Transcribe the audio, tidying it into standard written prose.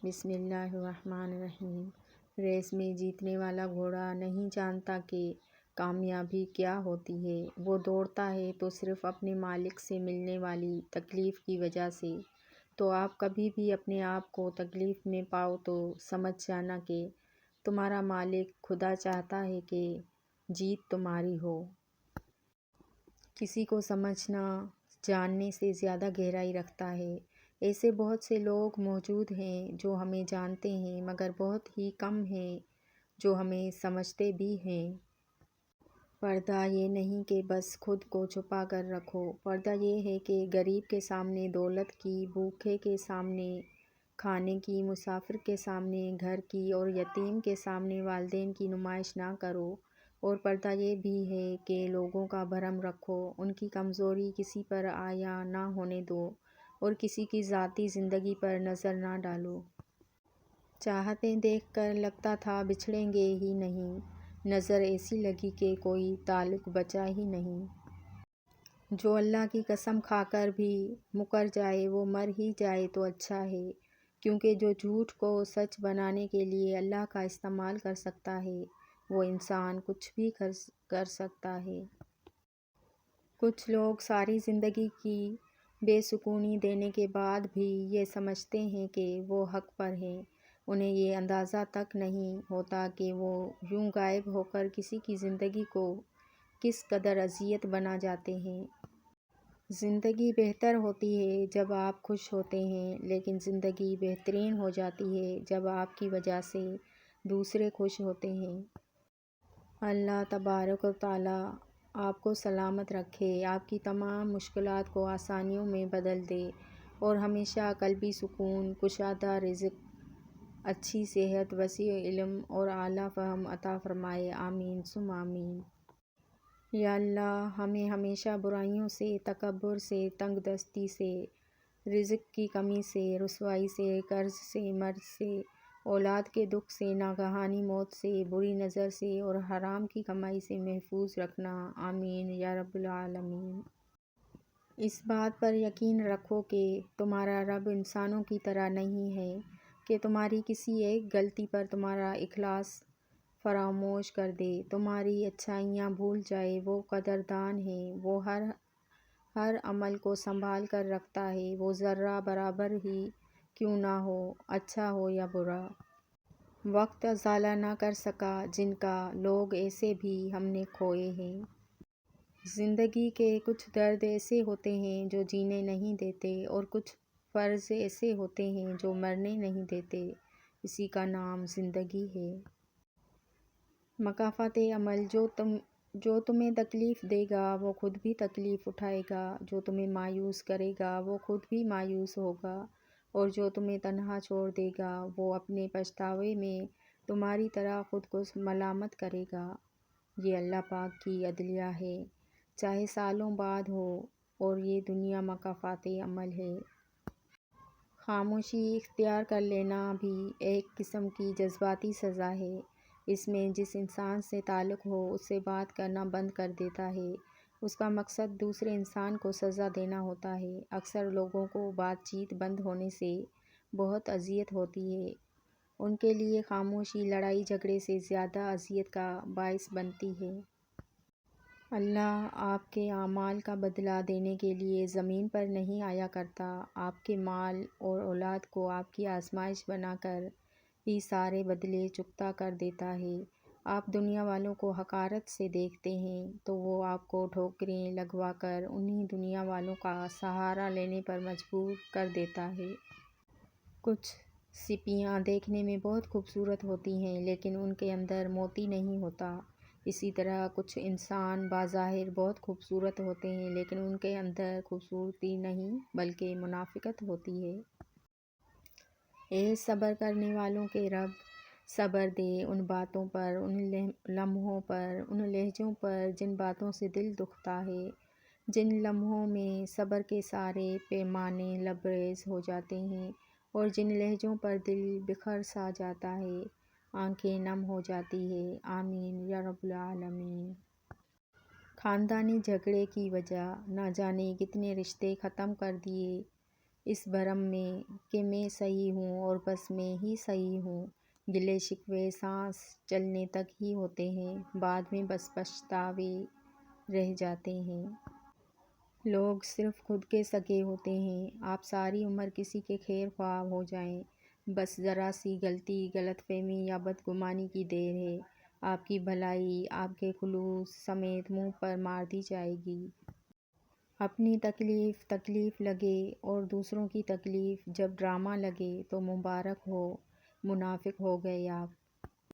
بسم اللہ الرحمن الرحیم۔ ریس میں جیتنے والا گھوڑا نہیں جانتا کہ کامیابی کیا ہوتی ہے۔ وہ دوڑتا ہے تو صرف اپنے مالک سے ملنے والی تکلیف کی وجہ سے۔ تو آپ کبھی بھی اپنے آپ کو تکلیف میں پاؤ تو سمجھ جانا کہ تمہارا مالک خدا چاہتا ہے کہ جیت تمہاری ہو۔ کسی کو سمجھنا جاننے سے زیادہ گہرائی رکھتا ہے۔ ایسے بہت سے لوگ موجود ہیں جو ہمیں جانتے ہیں، مگر بہت ہی کم ہیں جو ہمیں سمجھتے بھی ہیں۔ پردہ یہ نہیں کہ بس خود کو چھپا کر رکھو، پردہ یہ ہے کہ غریب کے سامنے دولت کی، بھوکے کے سامنے کھانے کی، مسافر کے سامنے گھر کی اور یتیم کے سامنے والدین کی نمائش نہ کرو۔ اور پردہ یہ بھی ہے کہ لوگوں کا بھرم رکھو، ان کی کمزوری کسی پر عیاں نہ ہونے دو اور کسی کی ذاتی زندگی پر نظر نہ ڈالو۔ چاہتے دیکھ کر لگتا تھا بچھڑیں گے ہی نہیں، نظر ایسی لگی کہ کوئی تعلق بچا ہی نہیں۔ جو اللہ کی قسم کھا کر بھی مکر جائے وہ مر ہی جائے تو اچھا ہے، کیونکہ جو جھوٹ کو سچ بنانے کے لیے اللہ کا استعمال کر سکتا ہے وہ انسان کچھ بھی کر سکتا ہے۔ کچھ لوگ ساری زندگی کی بے سکونی دینے کے بعد بھی یہ سمجھتے ہیں کہ وہ حق پر ہیں۔ انہیں یہ اندازہ تک نہیں ہوتا کہ وہ یوں غائب ہو کر کسی کی زندگی کو کس قدر اذیت بنا جاتے ہیں۔ زندگی بہتر ہوتی ہے جب آپ خوش ہوتے ہیں، لیکن زندگی بہترین ہو جاتی ہے جب آپ کی وجہ سے دوسرے خوش ہوتے ہیں۔ اللہ تبارک و تعالیٰ آپ کو سلامت رکھے، آپ کی تمام مشکلات کو آسانیوں میں بدل دے اور ہمیشہ قلبی سکون، کشادہ رزق، اچھی صحت، وسیع علم اور اعلیٰ فہم عطا فرمائے۔ آمین ثم آمین۔ یا اللہ ہمیں ہمیشہ برائیوں سے، تکبر سے، تنگ دستی سے، رزق کی کمی سے، رسوائی سے، قرض سے، مرض سے، اولاد کے دکھ سے، ناگہانی موت سے، بری نظر سے اور حرام کی کمائی سے محفوظ رکھنا۔ آمین یا رب العالمین۔ اس بات پر یقین رکھو کہ تمہارا رب انسانوں کی طرح نہیں ہے کہ تمہاری کسی ایک غلطی پر تمہارا اخلاص فراموش کر دے، تمہاری اچھائیاں بھول جائے۔ وہ قدردان ہے، وہ ہر عمل کو سنبھال کر رکھتا ہے، وہ ذرہ برابر ہی کیوں نہ ہو، اچھا ہو یا برا۔ وقت ازالہ نہ کر سکا جن کا، لوگ ایسے بھی ہم نے کھوئے ہیں۔ زندگی کے کچھ درد ایسے ہوتے ہیں جو جینے نہیں دیتے اور کچھ فرض ایسے ہوتے ہیں جو مرنے نہیں دیتے، اسی کا نام زندگی ہے۔ مکافات عمل، جو تمہیں تکلیف دے گا وہ خود بھی تکلیف اٹھائے گا، جو تمہیں مایوس کرے گا وہ خود بھی مایوس ہوگا، اور جو تمہیں تنہا چھوڑ دے گا وہ اپنے پچھتاوے میں تمہاری طرح خود کو ملامت کرے گا۔ یہ اللہ پاک کی عدلیہ ہے، چاہے سالوں بعد ہو، اور یہ دنیا مکافات عمل ہے۔ خاموشی اختیار کر لینا بھی ایک قسم کی جذباتی سزا ہے۔ اس میں جس انسان سے تعلق ہو اس سے بات کرنا بند کر دیتا ہے، اس کا مقصد دوسرے انسان کو سزا دینا ہوتا ہے۔ اکثر لوگوں کو بات چیت بند ہونے سے بہت اذیت ہوتی ہے، ان کے لیے خاموشی لڑائی جھگڑے سے زیادہ اذیت کا باعث بنتی ہے۔ اللہ آپ کے اعمال کا بدلہ دینے کے لیے زمین پر نہیں آیا کرتا، آپ کے مال اور اولاد کو آپ کی آزمائش بنا کر ہی سارے بدلے چکتا کر دیتا ہے۔ آپ دنیا والوں کو حقارت سے دیکھتے ہیں تو وہ آپ کو ٹھوکریں لگوا کر انہی دنیا والوں کا سہارا لینے پر مجبور کر دیتا ہے۔ کچھ سیپیاں دیکھنے میں بہت خوبصورت ہوتی ہیں لیکن ان کے اندر موتی نہیں ہوتا، اسی طرح کچھ انسان بظاہر بہت خوبصورت ہوتے ہیں لیکن ان کے اندر خوبصورتی نہیں بلکہ منافقت ہوتی ہے۔ اے صبر کرنے والوں کے رب، صبر دے ان باتوں پر، ان لمحوں پر، ان لہجوں پر جن باتوں سے دل دکھتا ہے، جن لمحوں میں صبر کے سارے پیمانے لبریز ہو جاتے ہیں اور جن لہجوں پر دل بکھر سا جاتا ہے، آنکھیں نم ہو جاتی ہے۔ آمین یا رب العالمین۔ خاندانی جھگڑے کی وجہ نہ جانے کتنے رشتے ختم کر دیے اس بھرم میں کہ میں صحیح ہوں اور بس میں ہی صحیح ہوں۔ گلے شکوے سانس چلنے تک ہی ہوتے ہیں، بعد میں بس پچھتاوے رہ جاتے ہیں۔ لوگ صرف خود کے سگے ہوتے ہیں۔ آپ ساری عمر کسی کے خیر خواہ ہو جائیں، بس ذرا سی غلطی، غلط فہمی یا بدگمانی کی دیر ہے، آپ کی بھلائی آپ کے خلوص سمیت منہ پر مار دی جائے گی۔ اپنی تکلیف تکلیف لگے اور دوسروں کی تکلیف جب ڈرامہ لگے تو مبارک ہو، منافق ہو گئے آپ۔